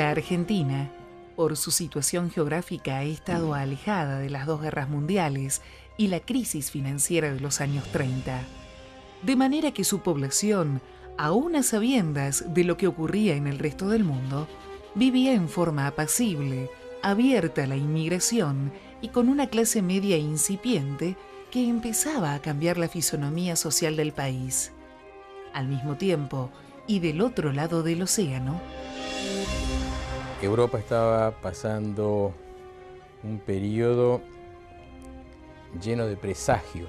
La Argentina, por su situación geográfica, ha estado alejada de las dos guerras mundiales y la crisis financiera de los años 30. De manera que su población, aun a sabiendas de lo que ocurría en el resto del mundo, vivía en forma apacible, abierta a la inmigración y con una clase media incipiente que empezaba a cambiar la fisonomía social del país. Al mismo tiempo, y del otro lado del océano, Europa estaba pasando un periodo lleno de presagios.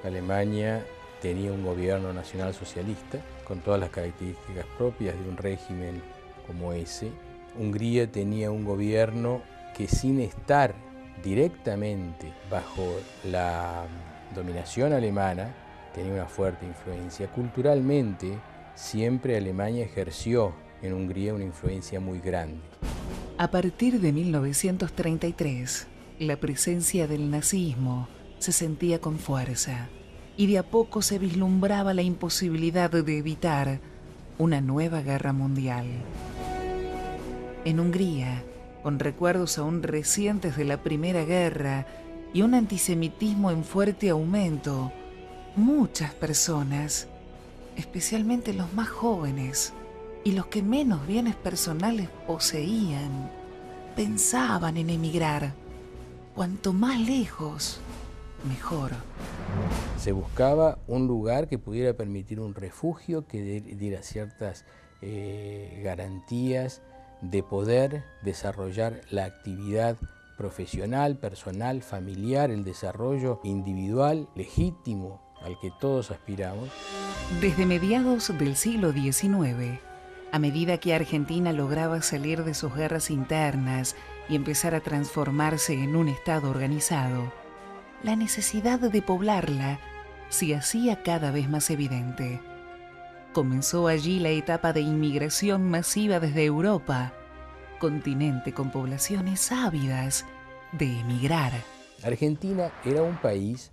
Alemania tenía un gobierno nacional socialista con todas las características propias de un régimen como ese. Hungría tenía un gobierno que, sin estar directamente bajo la dominación alemana, tenía una fuerte influencia. Culturalmente, siempre Alemania ejerció en Hungría una influencia muy grande. A partir de 1933, la presencia del nazismo se sentía con fuerza y de a poco se vislumbraba la imposibilidad de evitar una nueva guerra mundial. En Hungría, con recuerdos aún recientes de la Primera Guerra y un antisemitismo en fuerte aumento, muchas personas, especialmente los más jóvenes y los que menos bienes personales poseían, pensaban en emigrar. Cuanto más lejos, mejor. Se buscaba un lugar que pudiera permitir un refugio, que diera ciertas garantías de poder desarrollar la actividad profesional, personal, familiar, el desarrollo individual, legítimo, al que todos aspiramos. Desde mediados del siglo XIX, a medida que Argentina lograba salir de sus guerras internas y empezar a transformarse en un Estado organizado, la necesidad de poblarla se hacía cada vez más evidente. Comenzó allí la etapa de inmigración masiva desde Europa, continente con poblaciones ávidas de emigrar. Argentina era un país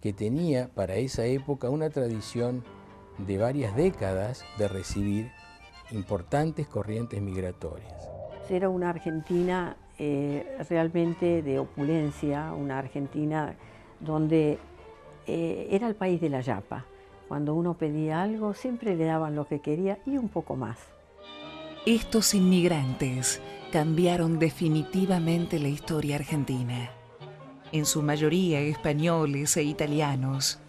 que tenía para esa época una tradición de varias décadas de recibir importantes corrientes migratorias. Era una Argentina realmente de opulencia, una Argentina donde era el país de la yapa. Cuando uno pedía algo, siempre le daban lo que quería y un poco más. Estos inmigrantes cambiaron definitivamente la historia argentina. En su mayoría españoles e italianos,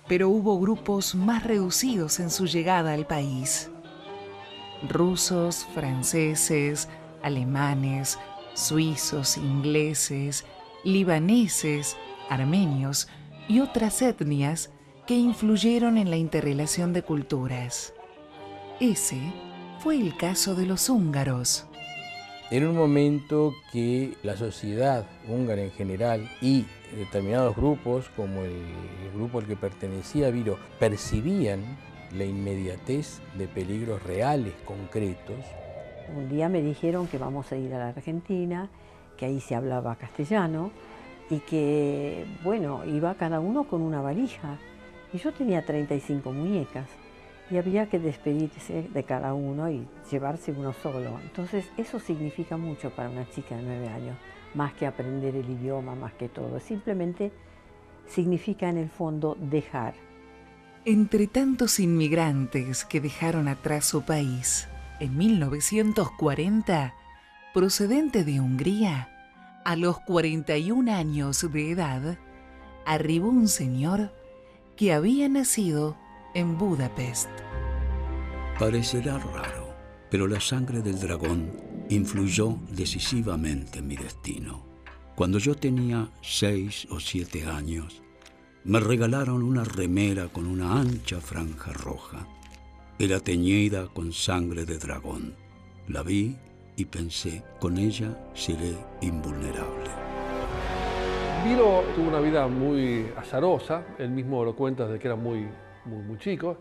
pero hubo grupos más reducidos en su llegada al país. Rusos, franceses, alemanes, suizos, ingleses, libaneses, armenios y otras etnias que influyeron en la interrelación de culturas. Ese fue el caso de los húngaros. Era un momento que la sociedad húngara en general y determinados grupos, como el grupo al que pertenecía Viro, percibían la inmediatez de peligros reales, concretos. Un día me dijeron que vamos a ir a la Argentina, que ahí se hablaba castellano y que, bueno, iba cada uno con una valija. Y yo tenía 35 muñecas y había que despedirse de cada uno y llevarse uno solo. Entonces eso significa mucho para una chica de 9 años, más que aprender el idioma, más que todo. Simplemente significa en el fondo dejar. Entre tantos inmigrantes que dejaron atrás su país, en 1940, procedente de Hungría, a los 41 años de edad, arribó un señor que había nacido en Budapest. Parecerá raro, pero la sangre del dragón influyó decisivamente en mi destino. Cuando yo tenía 6 o 7 años, me regalaron una remera con una ancha franja roja. Era teñida con sangre de dragón. La vi y pensé, con ella seré invulnerable. Viro tuvo una vida muy azarosa, él mismo lo cuenta desde que era muy chico,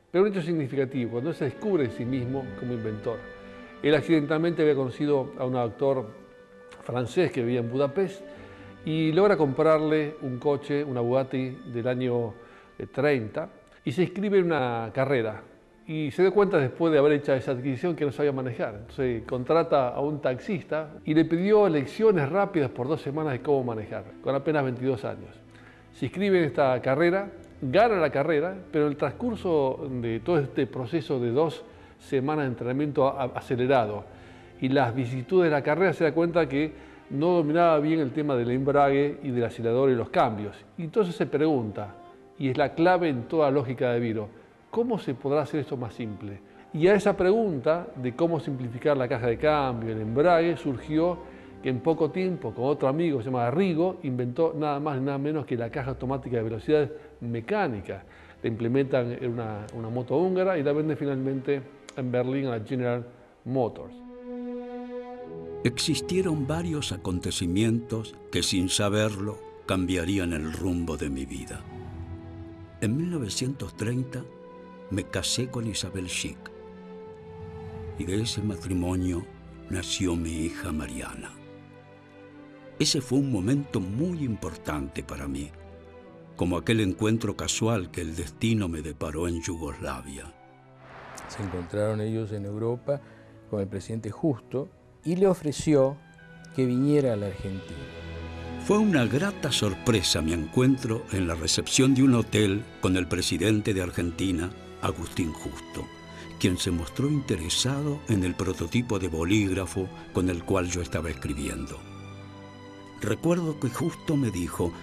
pero un hecho significativo, cuando él se descubre en sí mismo como inventor. Él accidentalmente había conocido a un actor francés que vivía en Budapest y logra comprarle un coche, una Bugatti del año 30, y se inscribe en una carrera. y se dio cuenta después de haber hecho esa adquisición que no sabía manejar. Entonces contrata a un taxista y le pidió lecciones rápidas por 2 semanas de cómo manejar, con apenas 22 años. Se inscribe en esta carrera, gana la carrera, pero en el transcurso de todo este proceso de 2 semanas de entrenamiento acelerado y las vicisitudes de la carrera, se da cuenta que no dominaba bien el tema del embrague y del acelerador y los cambios. Y entonces se pregunta, y es la clave en toda lógica de Viro, ¿cómo se podrá hacer esto más simple? Y a esa pregunta de cómo simplificar la caja de cambio, el embrague, surgió que en poco tiempo, con otro amigo que se llama Rigo, inventó nada más y nada menos que la caja automática de velocidades mecánicas. La implementan en una moto húngara y la vende finalmente en Berlín a la General Motors. Existieron varios acontecimientos que, sin saberlo, cambiarían el rumbo de mi vida. En 1930 me casé con Isabel Schick y de ese matrimonio nació mi hija Mariana. Ese fue un momento muy importante para mí, como aquel encuentro casual que el destino me deparó en Yugoslavia. Se encontraron ellos en Europa con el presidente Justo y le ofreció que viniera a la Argentina. Fue una grata sorpresa mi encuentro en la recepción de un hotel con el presidente de Argentina, Agustín Justo, quien se mostró interesado en el prototipo de bolígrafo con el cual yo estaba escribiendo. Recuerdo que Justo me dijo: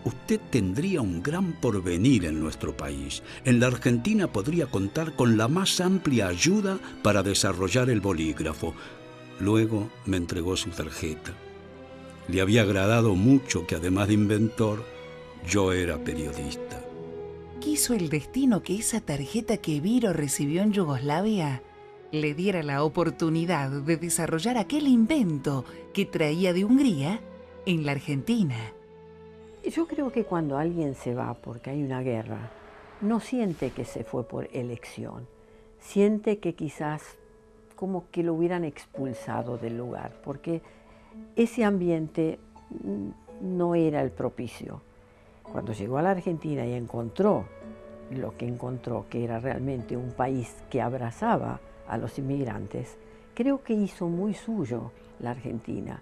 usted tendría un gran porvenir en nuestro país. En la Argentina podría contar con la más amplia ayuda para desarrollar el bolígrafo. Luego me entregó su tarjeta. Le había agradado mucho que, además de inventor, yo era periodista. ¿Quiso el destino que esa tarjeta que Viro recibió en Yugoslavia le diera la oportunidad de desarrollar aquel invento que traía de Hungría en la Argentina? Yo creo que cuando alguien se va porque hay una guerra, no siente que se fue por elección, siente que quizás como que lo hubieran expulsado del lugar, porque ese ambiente no era el propicio. Cuando llegó a la Argentina y encontró lo que encontró, que era realmente un país que abrazaba a los inmigrantes, creo que hizo muy suyo la Argentina.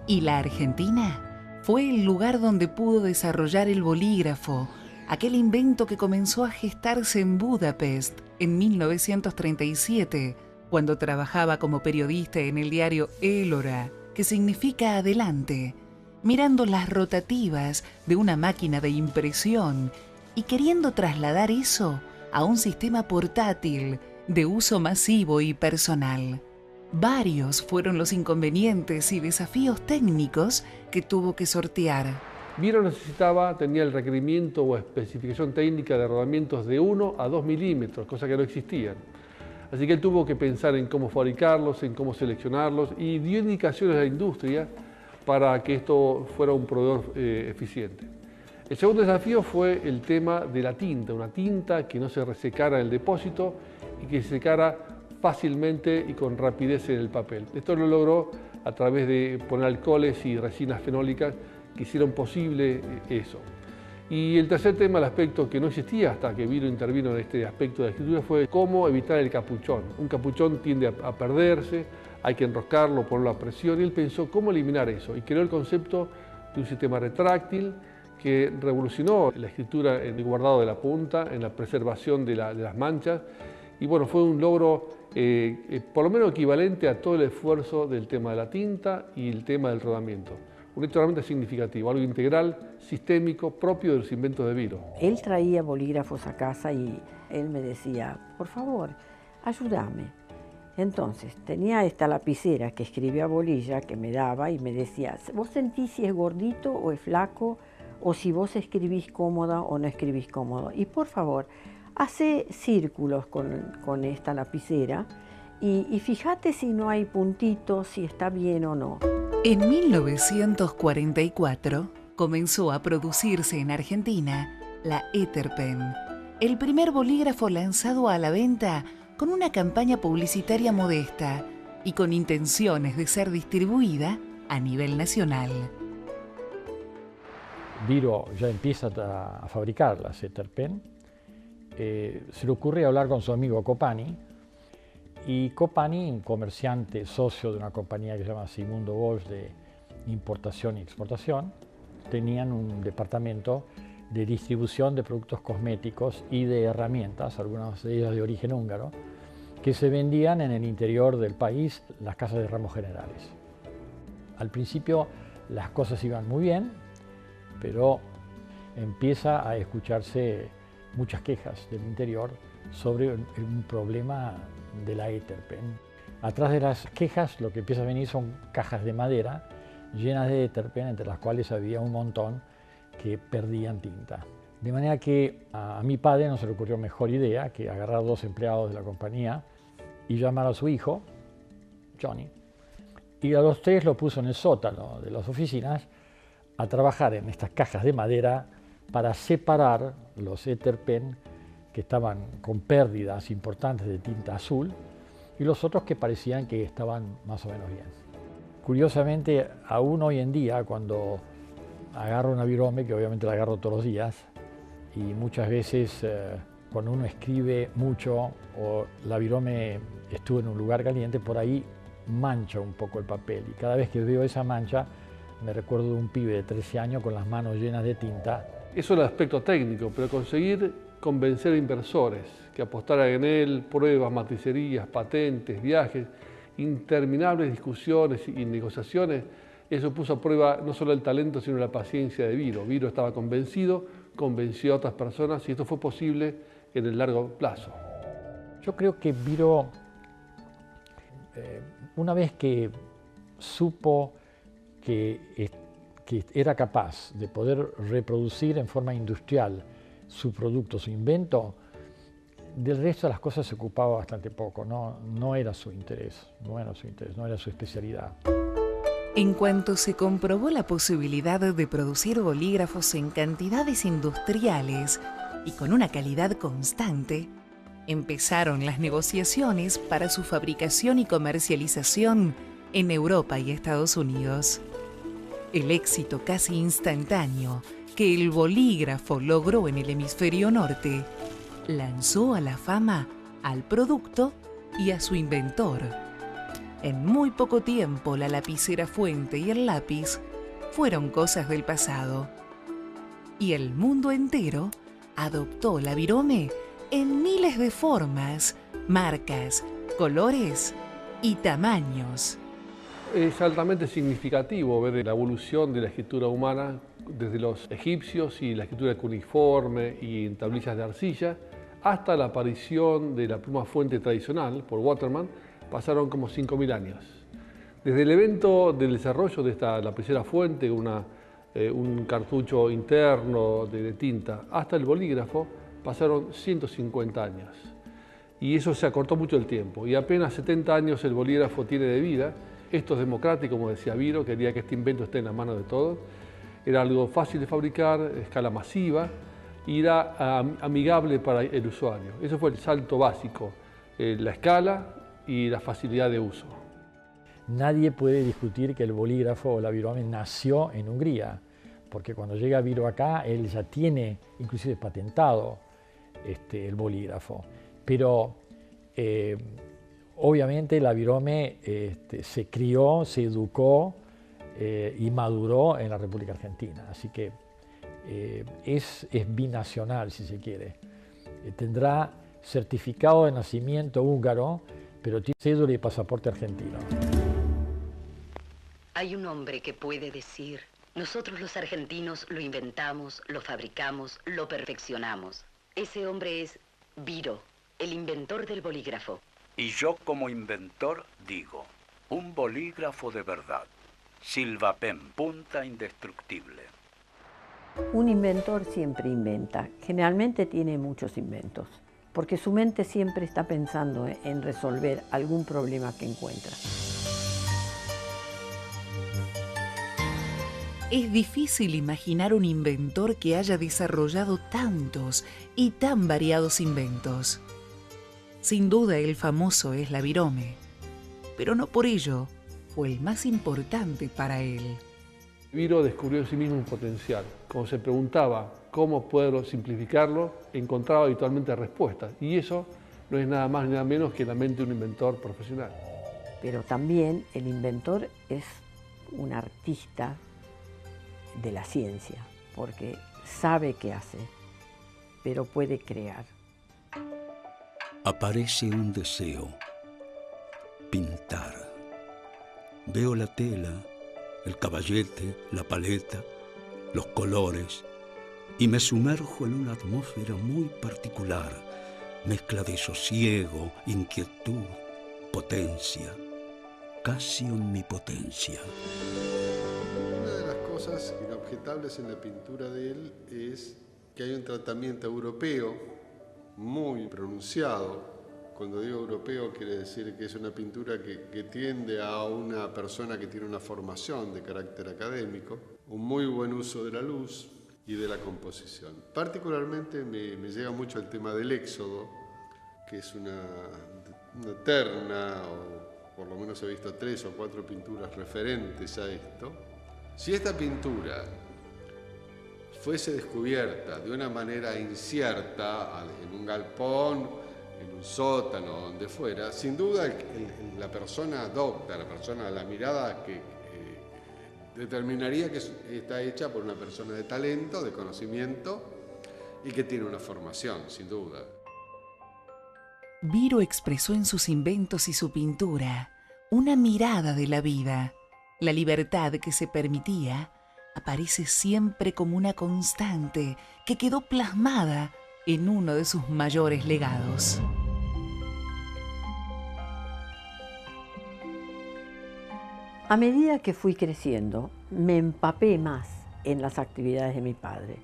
¿Y la Argentina? Fue el lugar donde pudo desarrollar el bolígrafo, aquel invento que comenzó a gestarse en Budapest en 1937, cuando trabajaba como periodista en el diario El Hora, que significa adelante, mirando las rotativas de una máquina de impresión y queriendo trasladar eso a un sistema portátil de uso masivo y personal. Varios fueron los inconvenientes y desafíos técnicos que tuvo que sortear. Viro tenía el requerimiento o especificación técnica de rodamientos de 1 a 2 milímetros, cosa que no existían. Así que él tuvo que pensar en cómo fabricarlos, en cómo seleccionarlos y dio indicaciones a la industria para que esto fuera un proveedor eficiente. El segundo desafío fue el tema de la tinta, una tinta que no se resecara en el depósito y que se secara fácilmente y con rapidez en el papel. Esto lo logró a través de poner alcoholes y resinas fenólicas que hicieron posible eso. Y el tercer tema, el aspecto que no existía hasta que Viro intervino en este aspecto de la escritura, fue cómo evitar el capuchón. Un capuchón tiende a perderse, hay que enroscarlo, ponerlo a presión, y él pensó cómo eliminar eso y creó el concepto de un sistema retráctil que revolucionó la escritura en el guardado de la punta, en la preservación de las manchas, y bueno, fue un logro por lo menos equivalente a todo el esfuerzo del tema de la tinta y el tema del rodamiento. Un hecho realmente significativo, algo integral, sistémico, propio de los inventos de Viro. Él traía bolígrafos a casa y él me decía: por favor, ayúdame. Entonces, tenía esta lapicera que escribía bolilla, que me daba y me decía: vos sentís si es gordito o es flaco, o si vos escribís cómoda o no escribís cómodo. Y por favor, hace círculos con esta lapicera y fíjate si no hay puntitos, si está bien o no. En 1944 comenzó a producirse en Argentina la Etherpen, el primer bolígrafo lanzado a la venta con una campaña publicitaria modesta y con intenciones de ser distribuida a nivel nacional. Viro ya empieza a fabricar las Etherpen se le ocurre hablar con su amigo Copani, y Copani, un comerciante socio de una compañía que se llama Sigmundo Bosch de importación y exportación, tenían un departamento de distribución de productos cosméticos y de herramientas, algunas de ellas de origen húngaro, que se vendían en el interior del país, las casas de ramos generales. Al principio las cosas iban muy bien, pero empieza a escucharse muchas quejas del interior sobre un problema de la Eterpen. Atrás de las quejas lo que empieza a venir son cajas de madera llenas de Eterpen, entre las cuales había un montón que perdían tinta. De manera que a mi padre no se le ocurrió mejor idea que agarrar a 2 empleados de la compañía y llamar a su hijo, Johnny, y a los 3 lo puso en el sótano de las oficinas a trabajar en estas cajas de madera para separar los Eterpen que estaban con pérdidas importantes de tinta azul y los otros que parecían que estaban más o menos bien. Curiosamente, aún hoy en día, cuando agarro una virome, que obviamente la agarro todos los días, y muchas veces cuando uno escribe mucho o la virome estuvo en un lugar caliente, por ahí mancha un poco el papel. Y cada vez que veo esa mancha, me recuerdo de un pibe de 13 años con las manos llenas de tinta. Eso es el aspecto técnico, pero conseguir convencer a inversores que apostaran en él, pruebas, matricerías, patentes, viajes, interminables discusiones y negociaciones, eso puso a prueba no solo el talento, sino la paciencia de Viro. Viro estaba convencido, convenció a otras personas y esto fue posible en el largo plazo. Yo creo que Viro, una vez que supo que era capaz de poder reproducir en forma industrial su producto, su invento, del resto de las cosas se ocupaba bastante poco, no era su interés, no era su especialidad. En cuanto se comprobó la posibilidad de producir bolígrafos en cantidades industriales y con una calidad constante, empezaron las negociaciones para su fabricación y comercialización en Europa y Estados Unidos. El éxito casi instantáneo que el bolígrafo logró en el hemisferio norte lanzó a la fama al producto y a su inventor. En muy poco tiempo, la lapicera fuente y el lápiz fueron cosas del pasado. Y el mundo entero adoptó la virome en miles de formas, marcas, colores y tamaños. Es altamente significativo ver la evolución de la escritura humana desde los egipcios y la escritura cuneiforme y en tablillas de arcilla hasta la aparición de la pluma fuente tradicional por Waterman. Pasaron como 5.000 años. Desde el evento del desarrollo de esta lapicera fuente, un cartucho interno de tinta, hasta el bolígrafo, pasaron 150 años. Y eso se acortó mucho el tiempo. Y apenas 70 años el bolígrafo tiene de vida. Esto es democrático, como decía Viro, quería que este invento esté en la mano de todos. Era algo fácil de fabricar, escala masiva, y era amigable para el usuario. Eso fue el salto básico, la escala y la facilidad de uso. Nadie puede discutir que el bolígrafo o la virome nació en Hungría, porque cuando llega Viro acá, él ya tiene inclusive patentado el bolígrafo. Pero obviamente la virome se crió, se educó y maduró en la República Argentina. Así que es binacional, si se quiere. Tendrá certificado de nacimiento húngaro, pero tiene cédula y pasaporte argentino. Hay un hombre que puede decir: nosotros los argentinos lo inventamos, lo fabricamos, lo perfeccionamos. Ese hombre es Viro, el inventor del bolígrafo. Y yo como inventor digo, un bolígrafo de verdad. Silvapen, punta indestructible. Un inventor siempre inventa, generalmente tiene muchos inventos, porque su mente siempre está pensando en resolver algún problema que encuentra. Es difícil imaginar un inventor que haya desarrollado tantos y tan variados inventos. Sin duda el famoso es la virome, pero no por ello fue el más importante para él. Viro descubrió en sí mismo un potencial. Cuando se preguntaba cómo poder simplificarlo, encontraba habitualmente respuestas. Y eso no es nada más ni nada menos que la mente de un inventor profesional. Pero también el inventor es un artista de la ciencia, porque sabe qué hace, pero puede crear. Aparece un deseo, pintar. Veo la tela, el caballete, la paleta, los colores, y me sumerjo en una atmósfera muy particular, mezcla de sosiego, inquietud, potencia, casi omnipotencia. Una de las cosas inobjetables en la pintura de él es que hay un tratamiento europeo muy pronunciado. Cuando digo europeo quiere decir que es una pintura que tiende a una persona que tiene una formación de carácter académico, un muy buen uso de la luz y de la composición. Particularmente me llega mucho el tema del Éxodo, que es una terna, o por lo menos he visto 3 o 4 pinturas referentes a esto. Si esta pintura fuese descubierta de una manera incierta en un galpón, en un sótano, donde fuera, sin duda la persona docta, la mirada que determinaría que está hecha por una persona de talento, de conocimiento y que tiene una formación, sin duda. Viro expresó en sus inventos y su pintura una mirada de la vida. La libertad que se permitía aparece siempre como una constante que quedó plasmada en uno de sus mayores legados. A medida que fui creciendo, me empapé más en las actividades de mi padre.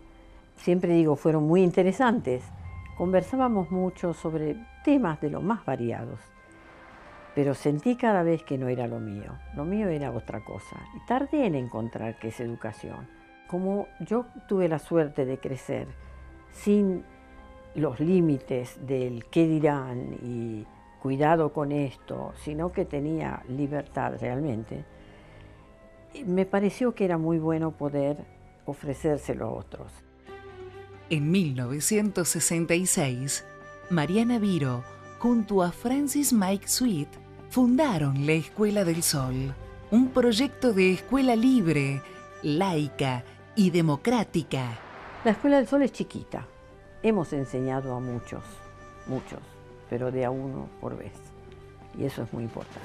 Siempre digo, fueron muy interesantes. Conversábamos mucho sobre temas de lo más variados, pero sentí cada vez que no era lo mío. Lo mío era otra cosa. Y tardé en encontrar qué es educación. Como yo tuve la suerte de crecer sin los límites del qué dirán y cuidado con esto, sino que tenía libertad realmente, me pareció que era muy bueno poder ofrecérselo a otros. En 1966, Mariana Viro, junto a Francis Mike Sweet, fundaron la Escuela del Sol, un proyecto de escuela libre, laica y democrática. La Escuela del Sol es chiquita. Hemos enseñado a muchos, pero de a uno por vez. Y eso es muy importante.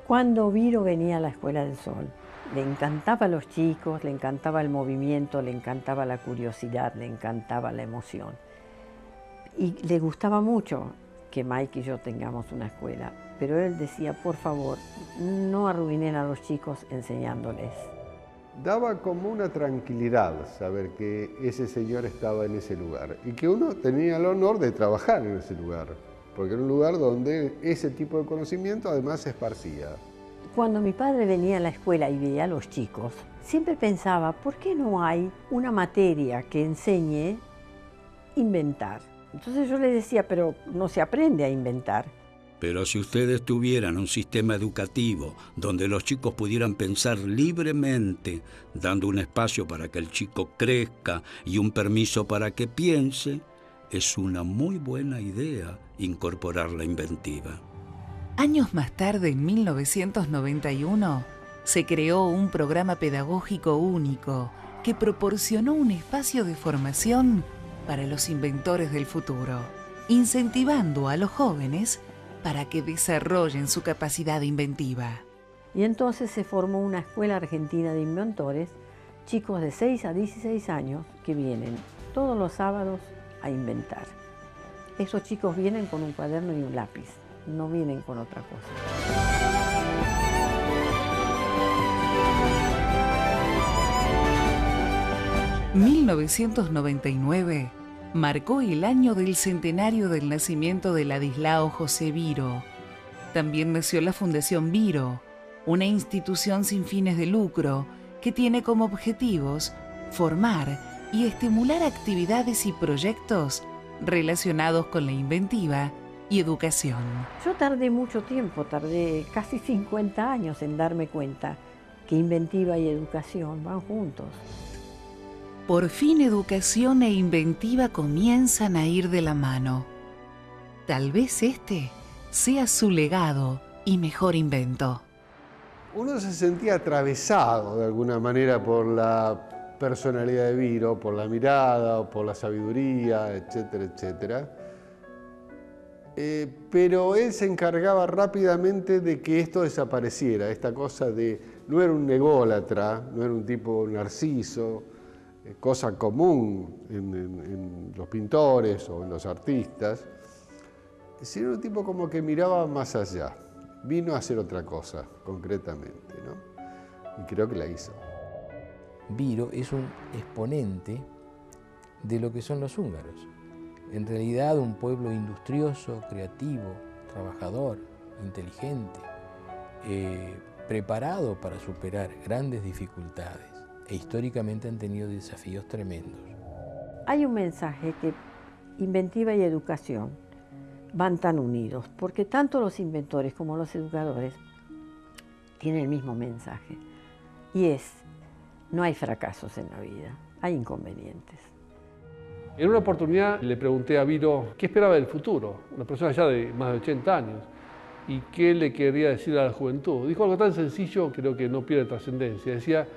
Cuando Viro venía a la Escuela del Sol, le encantaba a los chicos, le encantaba el movimiento, le encantaba la curiosidad, le encantaba la emoción. Y le gustaba mucho que Mike y yo tengamos una escuela, pero él decía, por favor, no arruinen a los chicos enseñándoles. Daba como una tranquilidad saber que ese señor estaba en ese lugar y que uno tenía el honor de trabajar en ese lugar, porque era un lugar donde ese tipo de conocimiento además se esparcía. Cuando mi padre venía a la escuela y veía a los chicos, siempre pensaba, ¿por qué no hay una materia que enseñe a inventar? Entonces yo le decía, pero no se aprende a inventar. Pero si ustedes tuvieran un sistema educativo donde los chicos pudieran pensar libremente, dando un espacio para que el chico crezca y un permiso para que piense, es una muy buena idea incorporar la inventiva. Años más tarde, en 1991, se creó un programa pedagógico único que proporcionó un espacio de formación para los inventores del futuro, incentivando a los jóvenes para que desarrollen su capacidad inventiva. Y entonces se formó una escuela argentina de inventores, chicos de 6 a 16 años que vienen todos los sábados a inventar. Esos chicos vienen con un cuaderno y un lápiz, no vienen con otra cosa. 1999 marcó el año del centenario del nacimiento de Ladislao José Viro. También nació la Fundación Viro, una institución sin fines de lucro que tiene como objetivos formar y estimular actividades y proyectos relacionados con la inventiva y educación. Yo tardé mucho tiempo, tardé casi 50 años en darme cuenta que inventiva y educación van juntos. Por fin educación e inventiva comienzan a ir de la mano. Tal vez este sea su legado y mejor invento. Uno se sentía atravesado de alguna manera por la personalidad de Viro, por la mirada o por la sabiduría, etcétera, etcétera. Pero él se encargaba rápidamente de que esto desapareciera, esta cosa de no era un ególatra, no era un tipo narciso, cosa común en los pintores o en los artistas, sino un tipo como que miraba más allá, vino a hacer otra cosa concretamente, ¿no? Y creo que la hizo. Viro es un exponente de lo que son los húngaros. En realidad un pueblo industrioso, creativo, trabajador, inteligente, preparado para superar grandes dificultades e históricamente han tenido desafíos tremendos. Hay un mensaje que inventiva y educación van tan unidos, porque tanto los inventores como los educadores tienen el mismo mensaje, y es: no hay fracasos en la vida, hay inconvenientes. En una oportunidad le pregunté a Viro qué esperaba del futuro, una persona ya de más de 80 años, y qué le quería decir a la juventud. Dijo algo tan sencillo, creo que no pierde trascendencia. Decía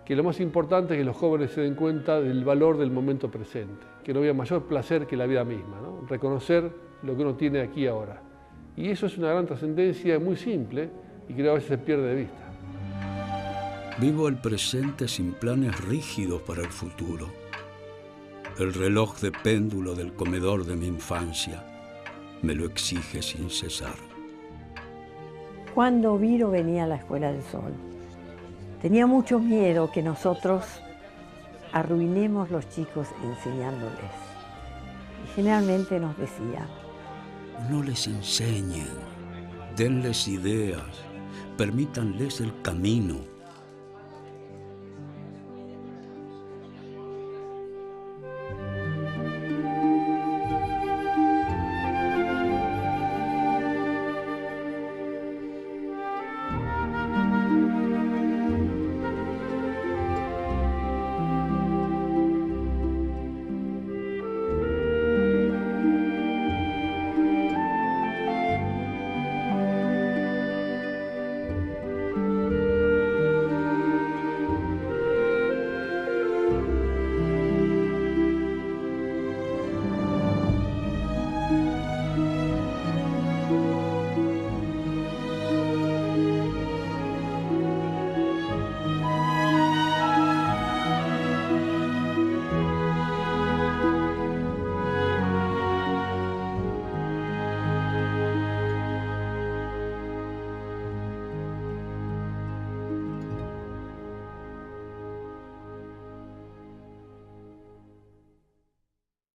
que lo más importante es que los jóvenes se den cuenta del valor del momento presente, que no había mayor placer que la vida misma, ¿no? Reconocer lo que uno tiene aquí y ahora. Y eso es una gran trascendencia muy simple y que a veces se pierde de vista. Vivo el presente sin planes rígidos para el futuro. El reloj de péndulo del comedor de mi infancia me lo exige sin cesar. Cuando Viro venía a la Escuela del Sol, tenía mucho miedo que nosotros arruinemos los chicos enseñándoles. Y generalmente nos decía: no les enseñen, denles ideas, permítanles el camino.